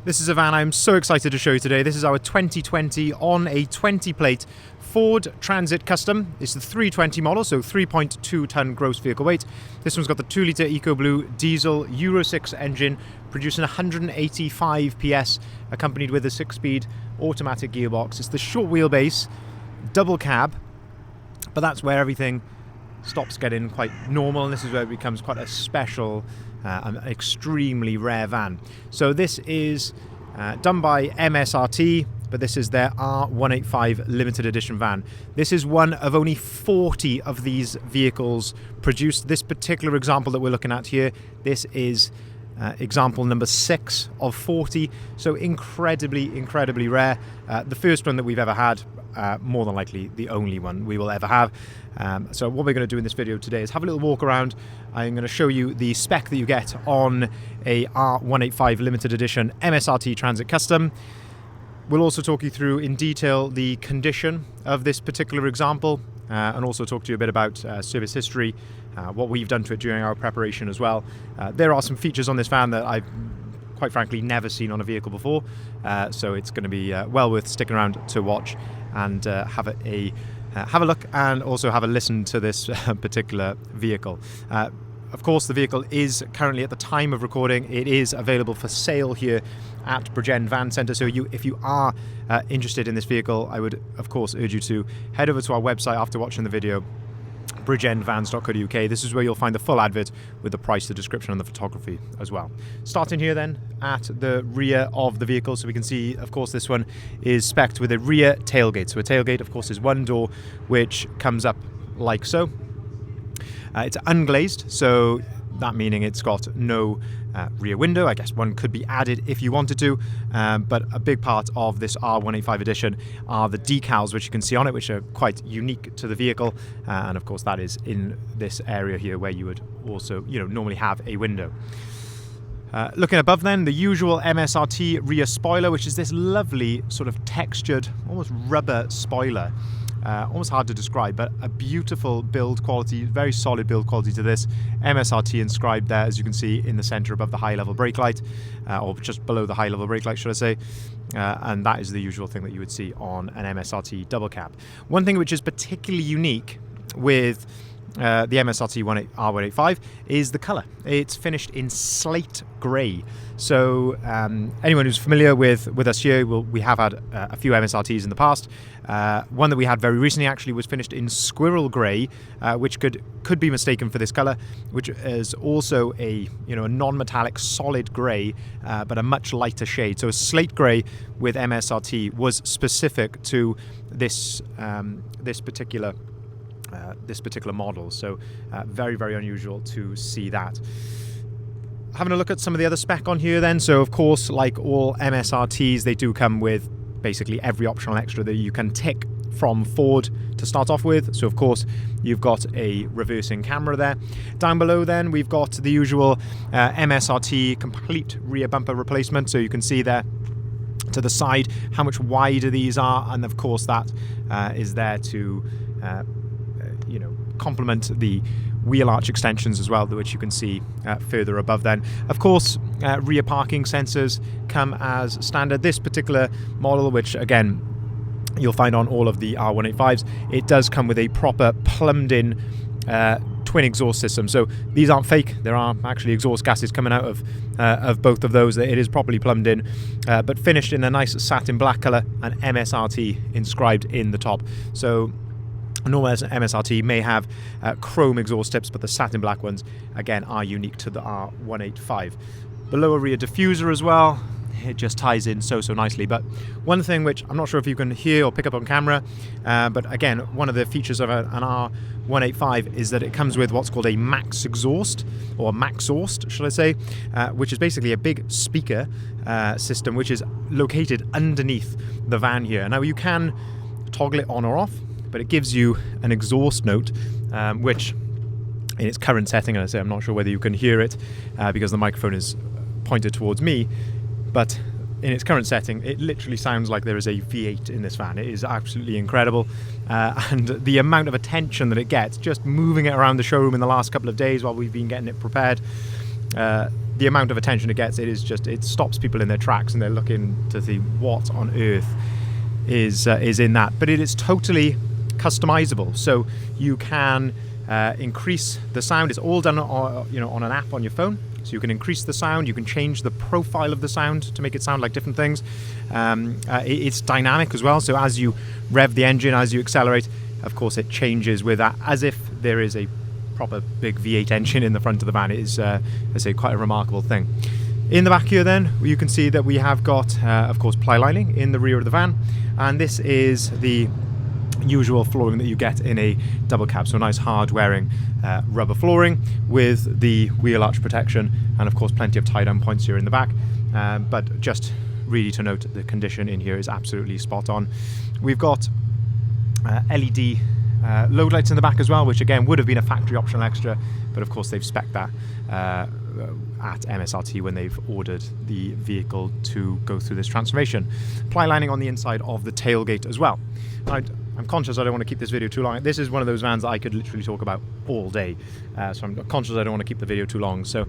This is a van I'm so excited to show you today. This is our 2020 on a 20 plate Ford Transit Custom. It's the 320 model, so 3.2 ton gross vehicle weight. This one's got the 2 litre EcoBlue diesel Euro 6 engine, producing 185 PS, accompanied with a 6-speed automatic gearbox. It's the short wheelbase, double cab, but that's where everything stops getting quite normal, and this is where it becomes quite a special, an extremely rare van. So this is done by MSRT, but this is their R185 limited edition van. This is one of only 40 of these vehicles produced. This particular example that we're looking at here, this is example number 6 of 40, so incredibly rare. The first one that we've ever had, more than likely the only one we will ever have. So what we're going to do in this video today is have a little walk around. I'm going to show you the spec that you get on a R185 limited edition MSRT Transit Custom. We'll also talk you through in detail the condition of this particular example, and also talk to you a bit about service history, what we've done to it during our preparation as well. There are some features on this van that I've quite frankly never seen on a vehicle before, so it's going to be well worth sticking around to watch and have a look and also have a listen to this particular vehicle. Of course, the vehicle is currently, at the time of recording, it is available for sale here at Bridgend Van Centre. So if you are interested in this vehicle, I would, of course, urge you to head over to our website after watching the video, bridgendvans.co.uk. This is where you'll find the full advert with the price, the description, and the photography as well. Starting here then at the rear of the vehicle, so we can see, of course, this one is spec'd with a rear tailgate. So a tailgate, of course, is one door which comes up like so. It's unglazed, so that meaning it's got no rear window. I guess one could be added if you wanted to, but a big part of this R185 edition are the decals which you can see on it, which are quite unique to the vehicle, and of course that is in this area here where you would also, normally have a window. Looking above then, the usual MSRT rear spoiler, which is this lovely sort of textured, almost rubber spoiler. Almost hard to describe, but a beautiful build quality, very solid build quality to this. MSRT inscribed there, as you can see, in the center above the high-level brake light, or just below the high-level brake light, should I say. And that is the usual thing that you would see on an MSRT double cab. One thing which is particularly unique with the MSRT R185 is the colour. It's finished in slate grey. So anyone who's familiar with us here, we have had a few MSRTs in the past. One that we had very recently actually was finished in squirrel grey, which could be mistaken for this colour, which is also a non-metallic solid grey, but a much lighter shade. So a slate grey with MSRT was specific to this particular model, so very unusual to see that. Having a look at some of the other spec on here then, so of course, like all MSRTs, they do come with basically every optional extra that you can tick from Ford to start off with. So of course you've got a reversing camera there. Down below then we've got the usual MSRT complete rear bumper replacement, so you can see there to the side how much wider these are, and of course that is there to complement the wheel arch extensions as well, which you can see further above then. Of course, rear parking sensors come as standard. This particular model, which again you'll find on all of the R185s, it does come with a proper plumbed in twin exhaust system. So these aren't fake, there are actually exhaust gases coming out of both of those. It is properly plumbed in, but finished in a nice satin black colour and MSRT inscribed in the top. So normal MSRT may have chrome exhaust tips, but the satin black ones, again, are unique to the R185. The lower rear diffuser as well, it just ties in so nicely. But one thing which I'm not sure if you can hear or pick up on camera, but again, one of the features of an R185 is that it comes with what's called a max exhaust, or maxhaust, should I say, which is basically a big speaker system which is located underneath the van here. Now you can toggle it on or off, but it gives you an exhaust note, which in its current setting, and I say I'm not sure whether you can hear it because the microphone is pointed towards me, but in its current setting it literally sounds like there is a V8 in this van. It is absolutely incredible, and the amount of attention that it gets just moving it around the showroom in the last couple of days while we've been getting it prepared the amount of attention it gets, it stops people in their tracks and they're looking to see what on earth is in that. But it is totally customizable, so you can increase the sound. It's all done on an app on your phone, so you can increase the sound, you can change the profile of the sound to make it sound like different things. It's dynamic as well, so as you rev the engine, as you accelerate, of course it changes with that, as if there is a proper big V8 engine in the front of the van. It is, I say, quite a remarkable thing. In the back here then, you can see that we have got, of course, ply lining in the rear of the van, and this is the usual flooring that you get in a double cab, so nice hard wearing rubber flooring with the wheel arch protection, and of course plenty of tie down points here in the back, but just really to note, the condition in here is absolutely spot on. We've got LED load lights in the back as well, which again would have been a factory optional extra, but of course they've spec'd that at MSRT when they've ordered the vehicle to go through this transformation. Ply lining on the inside of the tailgate as well. I'm conscious I don't want to keep this video too long. This is one of those vans that I could literally talk about all day, so I'm conscious I don't want to keep the video too long, so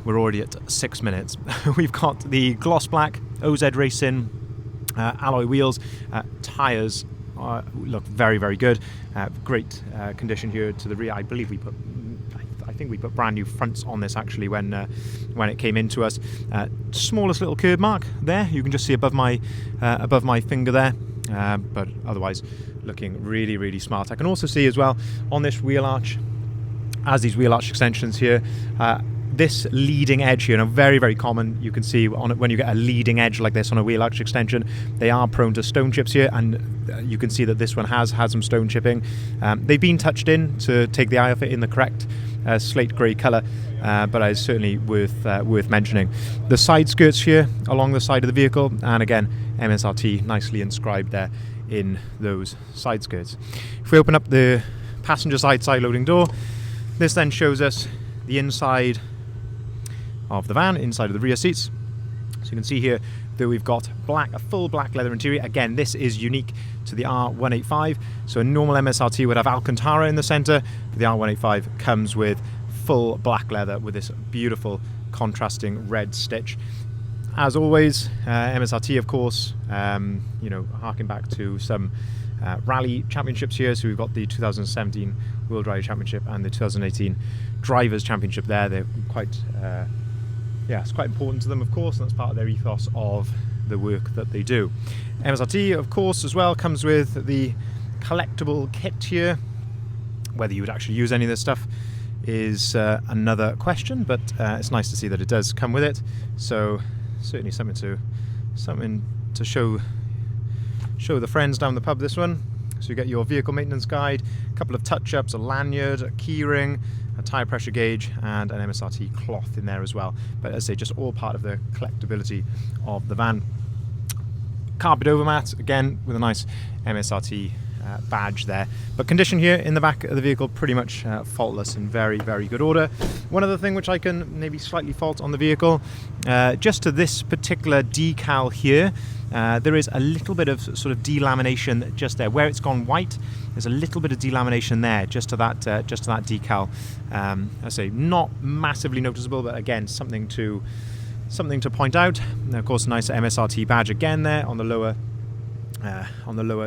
we're already at 6 minutes. We've got the gloss black OZ Racing alloy wheels, tyres look very, very good. Great condition here to the rear. I believe I think we put brand new fronts on this actually when it came into us. Smallest little curb mark there, you can just see above my finger there, but otherwise looking really, really smart. I can also see as well on this wheel arch, as these wheel arch extensions here, this leading edge here, and very, very common, you can see when you get a leading edge like this on a wheel arch extension, they are prone to stone chips here, and you can see that this one has had some stone chipping. They've been touched in to take the eye off it in the correct slate grey colour, but it's certainly worth mentioning. The side skirts here along the side of the vehicle, and again MSRT nicely inscribed there in those side skirts. If we open up the passenger side loading door, this then shows us the inside of the van, inside of the rear seats. So you can see here that we've got a full black leather interior. Again, this is unique to the R185. So a normal MSRT would have Alcantara in the centre, but the R185 comes with full black leather with this beautiful contrasting red stitch. As always, MSRT, of course, harking back to some rally championships here. So we've got the 2017 World Rally Championship and the 2018 Drivers Championship there. They're quite it's quite important to them, of course, and that's part of their ethos of the work that they do. MSRT, of course, as well comes with the collectible kit here. Whether you would actually use any of this stuff is another question, but it's nice to see that it does come with it. So certainly something to show the friends down the pub, this one. So you get your vehicle maintenance guide, a couple of touch-ups, a lanyard, a keyring, a tyre pressure gauge, and an MSRT cloth in there as well. But as I say, just all part of the collectability of the van. Carpet overmat, again with a nice MSRT badge there. But condition here in the back of the vehicle, pretty much faultless, in very, very good order. One other thing which I can maybe slightly fault on the vehicle, just to this particular decal here, there is a little bit of sort of delamination just there. Where it's gone white, there's a little bit of delamination there, just to that decal. I say not massively noticeable, but again something to point out. And of course, nice MSRT badge again there on the lower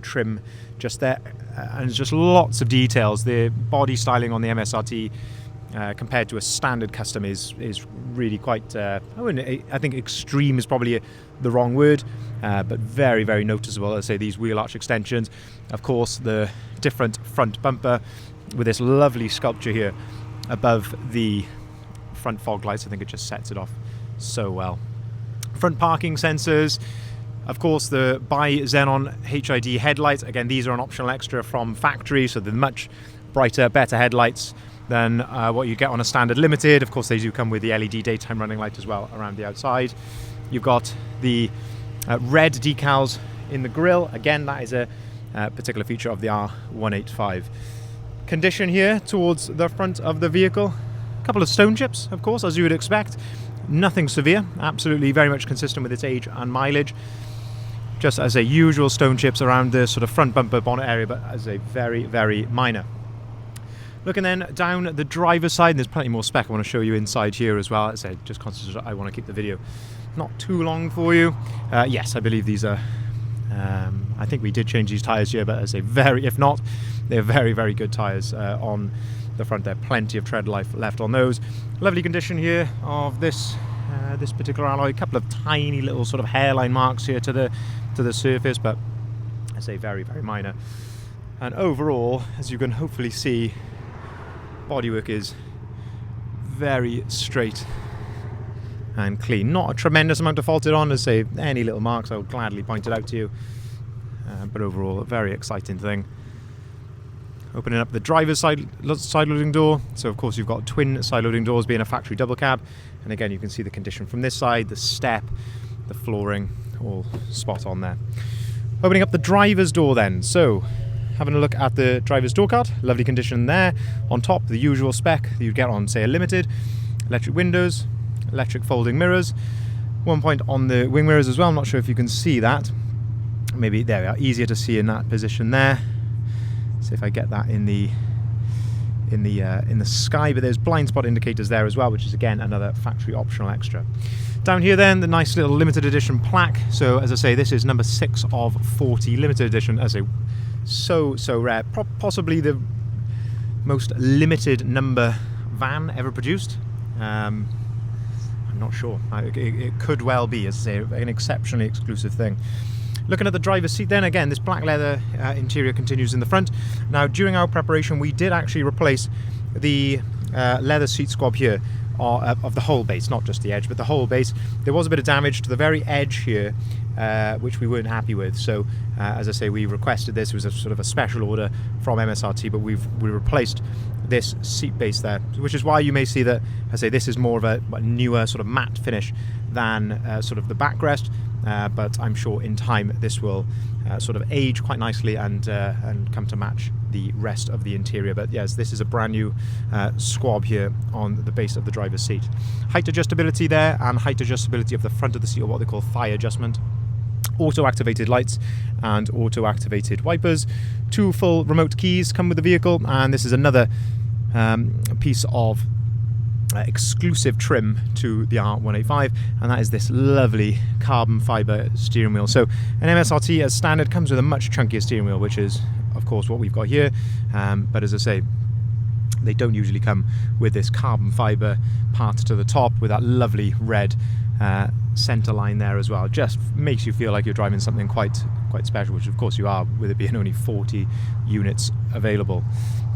trim, just there, and just lots of details. The body styling on the MSRT compared to a standard custom is really quite, I think extreme is probably the wrong word, but very, very noticeable. As I say, these wheel arch extensions, of course the different front bumper with this lovely sculpture here above the front fog lights. I think it just sets it off so well. Front parking sensors, of course the bi-xenon HID headlights. Again, these are an optional extra from factory, so they're much brighter, better headlights than what you get on a standard limited. Of course, they do come with the LED daytime running light as well around the outside. You've got the red decals in the grille. Again, that is a particular feature of the R185. Condition here towards the front of the vehicle. A couple of stone chips, of course, as you would expect. Nothing severe, absolutely very much consistent with its age and mileage. Just as a usual stone chips around the sort of front bumper bonnet area, but as a very, very minor. Looking then down the driver's side, there's plenty more spec I want to show you inside here as well. As I said, just conscious I want to keep the video not too long for you. Yes, I believe these are, I think we did change these tyres here, but as I say, if not, they're very, very good tyres on the front there. Plenty of tread life left on those. Lovely condition here of this this particular alloy. A couple of tiny little sort of hairline marks here to the surface, but I say very, very minor. And overall, as you can hopefully see, bodywork is very straight and clean. Not a tremendous amount to fault it on. As I say, any little marks I would gladly point it out to you. But overall, a very exciting thing. Opening up the driver's side loading door. So of course you've got twin side loading doors, being a factory double cab. And again, you can see the condition from this side, the step, the flooring, all spot on there. Opening up the driver's door then. So having a look at the driver's door card, lovely condition there. On top, the usual spec that you'd get on, say, a Limited. Electric windows, electric folding mirrors. One point on the wing mirrors as well. I'm not sure if you can see that. Maybe there we are, easier to see in that position there. See if I get that in the sky, but there's blind spot indicators there as well, which is again another factory optional extra. Down here then, the nice little limited edition plaque. So as I say, this is number 6 of 40 limited edition. As I say, so rare, possibly the most limited number van ever produced. I'm not sure. It could well be, as I say, an exceptionally exclusive thing. Looking at the driver's seat then, again, this black leather interior continues in the front. Now, during our preparation, we did actually replace the leather seat squab here of the whole base, not just the edge, but the whole base. There was a bit of damage to the very edge here, which we weren't happy with. So, as I say, we requested this. It was a sort of a special order from MSRT, but we replaced this seat base there, which is why you may see that, I say, this is more of a newer sort of matte finish than sort of the backrest. But I'm sure in time this will sort of age quite nicely and come to match the rest of the interior. But yes, this is a brand new squab here on the base of the driver's seat. Height adjustability there, and height adjustability of the front of the seat, or what they call thigh adjustment. Auto-activated lights and auto-activated wipers. 2 full remote keys come with the vehicle, and this is another piece of exclusive trim to the R185, and that is this lovely carbon fibre steering wheel. So an MSRT as standard comes with a much chunkier steering wheel, which is of course what we've got here, but as I say, they don't usually come with this carbon fibre part to the top with that lovely red centre line there as well. Just makes you feel like you're driving something quite special, which of course you are, with it being only 40 units available.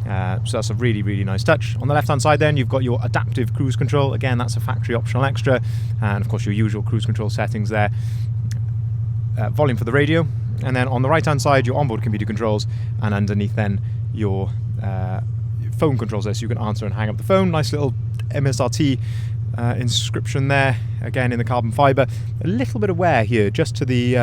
So that's a really, really nice touch. On the left hand side then, you've got your adaptive cruise control. Again, that's a factory optional extra, and of course your usual cruise control settings there. Volume for the radio, and then on the right hand side your onboard computer controls, and underneath then your phone controls there, so you can answer and hang up the phone. Nice little MSRT inscription there, again in the carbon fibre. A little bit of wear here just to the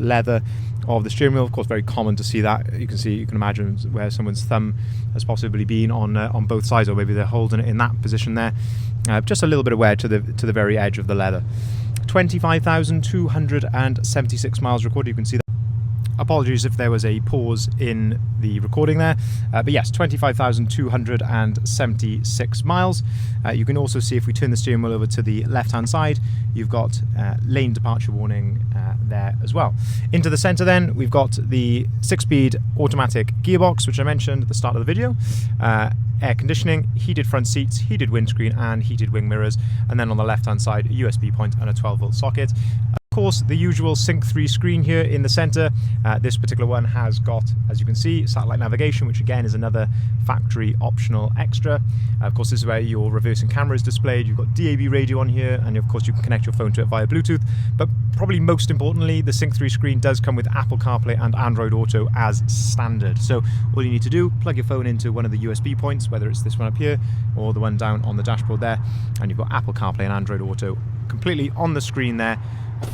leather of the steering wheel. Of course, very common to see that. You can imagine where someone's thumb has possibly been on both sides, or maybe they're holding it in that position there. Just a little bit of wear to the very edge of the leather. 25,276 miles recorded. You can see that. Apologies if there was a pause in the recording there, but yes, 25,276 miles. You can also see, if we turn the steering wheel over to the left hand side, you've got lane departure warning there as well. Into the centre then, we've got the 6-speed automatic gearbox, which I mentioned at the start of the video. Air conditioning, heated front seats, heated windscreen and heated wing mirrors, and then on the left hand side a USB point and a 12-volt socket. Of course, the usual Sync 3 screen here in the centre. This particular one has got, as you can see, satellite navigation, which again is another factory optional extra. Of course, this is where your reversing camera is displayed. You've got DAB radio on here, and of course you can connect your phone to it via Bluetooth. But probably most importantly, the Sync 3 screen does come with Apple CarPlay and Android Auto as standard. So all you need to do, plug your phone into one of the USB points, whether it's this one up here or the one down on the dashboard there, and you've got Apple CarPlay and Android Auto completely on the screen there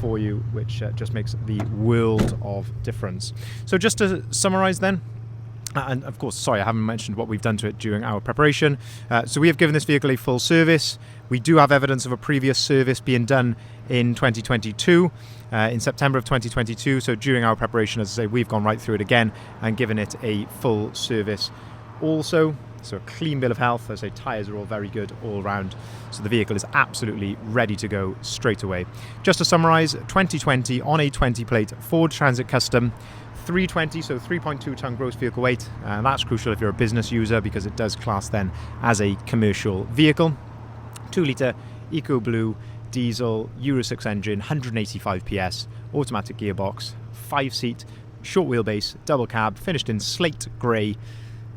for you, which just makes the world of difference. So just to summarize then, and of course, sorry, I haven't mentioned what we've done to it during our preparation. So we have given this vehicle a full service. We do have evidence of a previous service being done in 2022, in September of 2022. So during our preparation, as I say, we've gone right through it again and given it a full service also. So a clean bill of health. As I say, tyres are all very good all round. So the vehicle is absolutely ready to go straight away. Just to summarise, 2020 on a 20 plate Ford Transit Custom, 320, so 3.2 tonne gross vehicle weight. And that's crucial if you're a business user because it does class then as a commercial vehicle. 2 litre Eco Blue diesel Euro 6 engine, 185 PS, automatic gearbox, 5-seat, short wheelbase, double cab, finished in slate grey.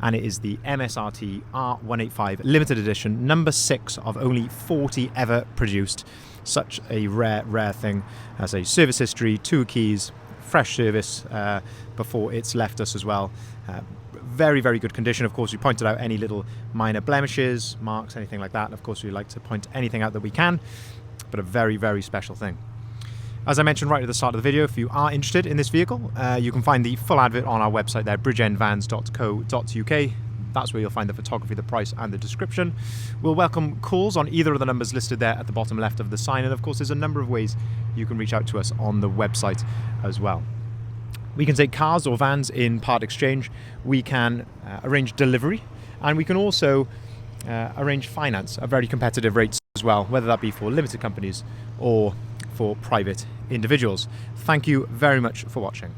And it is the MSRT R185 limited edition, number 6 of only 40 ever produced. Such a rare thing. As a service history, 2 keys, fresh service before it's left us as well. Very, very good condition. Of course, we pointed out any little minor blemishes, marks, anything like that. Of course, we like to point anything out that we can, but a very, very special thing. As I mentioned right at the start of the video, if you are interested in this vehicle, you can find the full advert on our website there, bridgeendvans.co.uk. That's where you'll find the photography, the price and the description. We'll welcome calls on either of the numbers listed there at the bottom left of the sign. And of course, there's a number of ways you can reach out to us on the website as well. We can take cars or vans in part exchange. We can arrange delivery, and we can also arrange finance at very competitive rates as well, whether that be for limited companies or for private individuals. Thank you very much for watching.